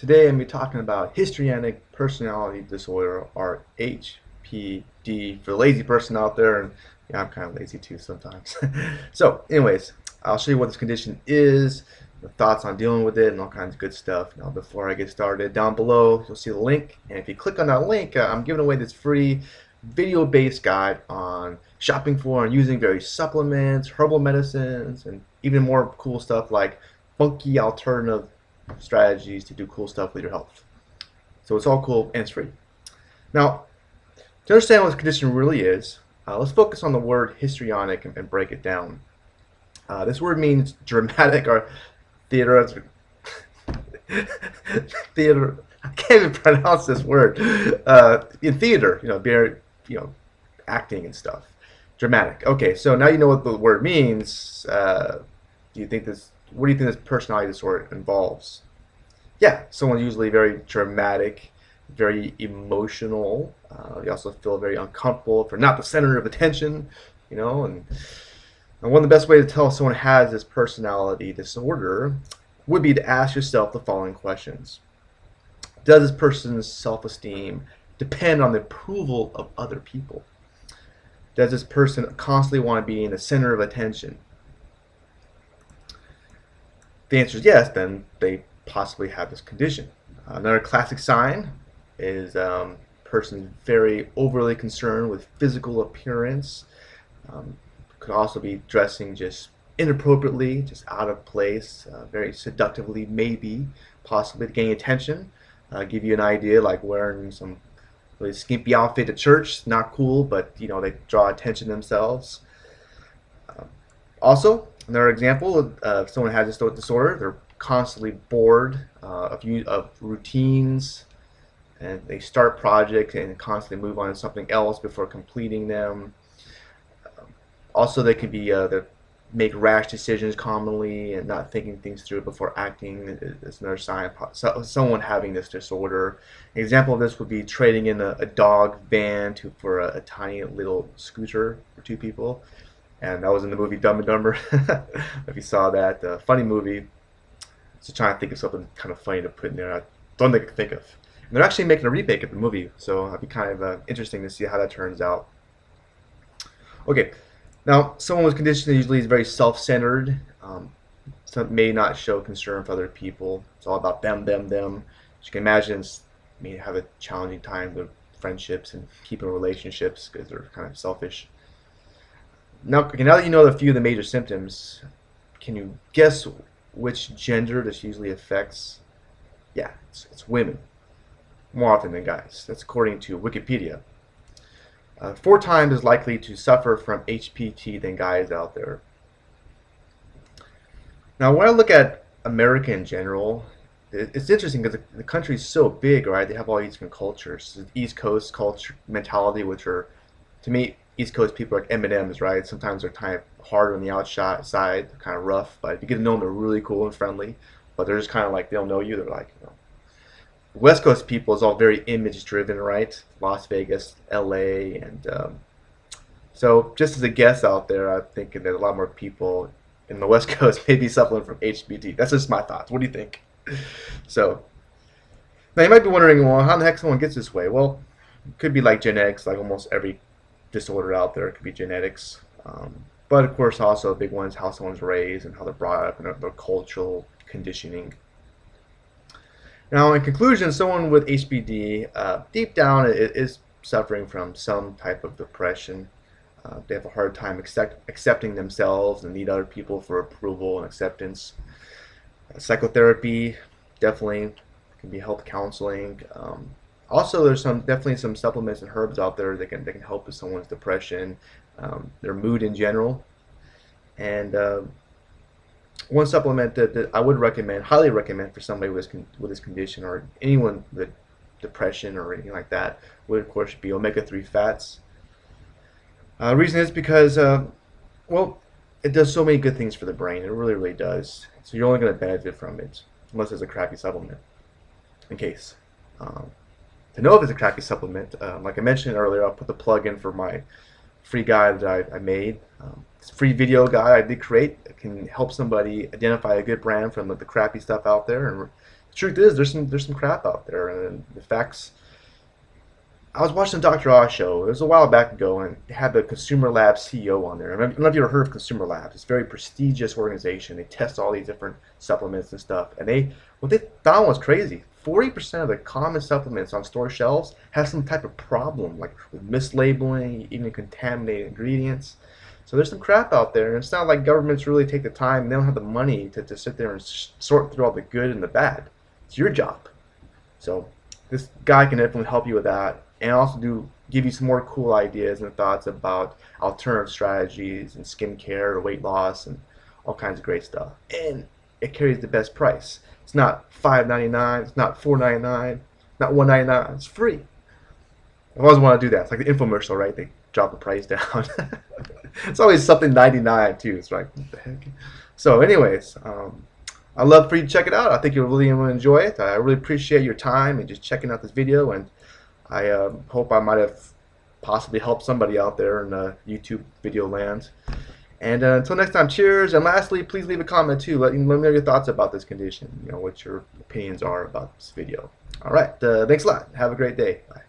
Today I'm going to be talking about histrionic personality disorder, or HPD, for the lazy person out there. And yeah, I'm kind of lazy too sometimes. So, anyways, I'll show you what this condition is, the thoughts on dealing with it, and all kinds of good stuff. Now, before I get started, down below you'll see the link, and if you click on that link, I'm giving away this free video-based guide on shopping for and using various supplements, herbal medicines, and even more cool stuff like funky alternative strategies to do cool stuff with your health. So it's all cool and it's free. Now, to understand what this condition really is, let's focus on the word histrionic and break it down. This word means dramatic or theatrical. Theater. I can't even pronounce this word. In theater, very, acting and stuff. Dramatic. Okay, so now you know what the word means. Do you think this? What do you think this personality disorder involves? Yeah, someone usually very dramatic, very emotional. They also feel very uncomfortable if they're not the center of attention, and one of the best ways to tell if someone has this personality disorder would be to ask yourself the following questions. Does this person's self-esteem depend on the approval of other people? Does this person constantly want to be in the center of attention? If the answer is yes, then they possibly have this condition. Another classic sign is person very overly concerned with physical appearance. Could also be dressing just inappropriately, just out of place, very seductively, maybe, possibly to gain attention. Give you an idea, like wearing some really skimpy outfit at church, not cool, but they draw attention themselves. Also, another example of someone who has this disorder, they're constantly bored of routines, and they start projects and constantly move on to something else before completing them. Also, they could be they make rash decisions commonly and not thinking things through before acting is another sign of someone having this disorder. An example of this would be trading in a dog van for a tiny little scooter for two people. And that was in the movie Dumb and Dumber. If you saw that, funny movie. Just trying to think of something kind of funny to put in there. I don't think I can think of. And they're actually making a remake of the movie, so it'd be kind of interesting to see how that turns out. Okay, now someone with condition usually is very self-centered. Some may not show concern for other people. It's all about them, them, them. As you can imagine, may have a challenging time with friendships and keeping relationships because they're kind of selfish. Now, now that you know a few of the major symptoms, can you guess which gender this usually affects? Yeah, it's women, more often than guys. That's according to Wikipedia. 4 times as likely to suffer from HPT than guys out there. Now, when I look at America in general, it's interesting because the country is so big, right? They have all these different cultures. The East Coast culture mentality, which are, to me, East Coast people are like M&Ms, right? Sometimes they're kind of hard on the outside, kind of rough, but if you get to know them, they're really cool and friendly. But they're just kind of like, they don't know you. They're like, West Coast people is all very image driven, right? Las Vegas, LA, and so just as a guess out there, I think there's a lot more people in the West Coast maybe suffering from HBT. That's just my thoughts. What do you think? So now you might be wondering, well, how the heck someone gets this way? Well, it could be like genetics, like almost every disorder out there. It could be genetics. But of course, also a big one is how someone's raised and how they're brought up and their cultural conditioning. Now, in conclusion, someone with HBD deep down is suffering from some type of depression. They have a hard time accepting themselves and need other people for approval and acceptance. Psychotherapy definitely can be help counseling. Also, there's definitely some supplements and herbs out there that can help with someone's depression, their mood in general. And one supplement that I would recommend, highly recommend for somebody with this condition or anyone with depression or anything like that, would of course be omega-3 fats. The reason is because, well, it does so many good things for the brain. It really, really does. So you're only going to benefit from it unless it's a crappy supplement. In case. To know if it's a crappy supplement, like I mentioned earlier, I'll put the plug in for my free guide that I made. It's a free video guide I did create. It can help somebody identify a good brand from the crappy stuff out there and truth is, there's some crap out there, and the facts. I was watching the Dr. Oz show. It was a while back ago, and they had the Consumer Labs CEO on there. I don't know if you ever heard of Consumer Labs. It's a very prestigious organization. They test all these different supplements and stuff. And what they found was crazy. 40% of the common supplements on store shelves have some type of problem, like with mislabeling, even contaminated ingredients. So there's some crap out there, and it's not like governments really take the time. They don't have the money to sit there and sort through all the good and the bad. It's your job. So this guy can definitely help you with that, and also give you some more cool ideas and thoughts about alternative strategies and skincare or weight loss and all kinds of great stuff. And it carries the best price. It's not $5.99. It's not $4.99. Not $1.99. It's free. I always want to do that. It's like the infomercial, right? They drop the price down. It's always something 99 too. It's like, what the heck? So, anyways, I'd love for you to check it out. I think you'll really enjoy it. I really appreciate your time and just checking out this video, and I hope I might have possibly helped somebody out there in YouTube video land. And until next time, cheers. And lastly, please leave a comment too. Let me know your thoughts about this condition. You know, what your opinions are about this video. All right. Thanks a lot. Have a great day. Bye.